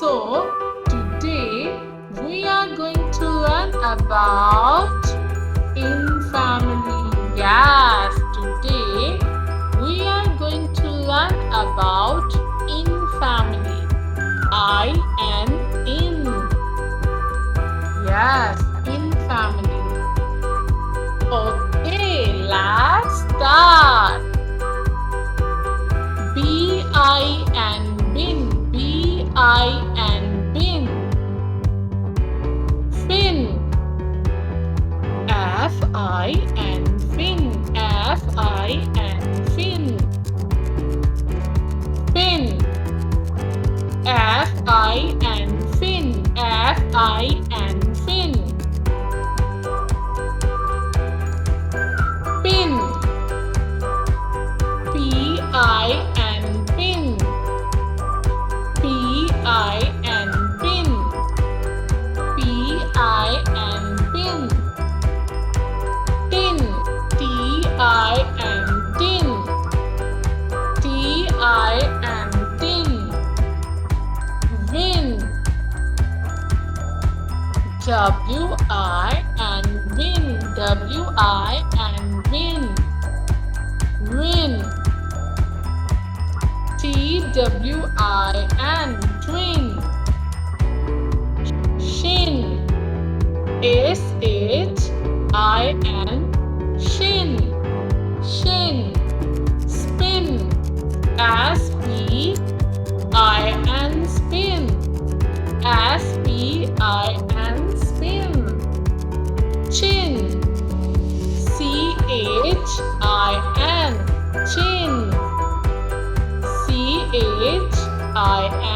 So, today we are going to learn about in family. Yes, today we are going to learn about in family. I and in. Yes, in family. Okay, let's start. B-I and bin. B-I and bin. Fin. F-I and fin. F-I and fin. Fin. F-I and fin. F-I and fin. Pin. P-I and pin. P-I and pin. P-I and pin. Tin. T-I and tin. T-I and tin. Win. W-I and win. W-I and win. Win. T-W-I-N. Twin. Shin. S-H-I-N. Shin. Shin. Spin. S-P-I-N. Spin. S-P-I-N. Spin. Chin. C-H-I-N. Chin. C-H-I-N.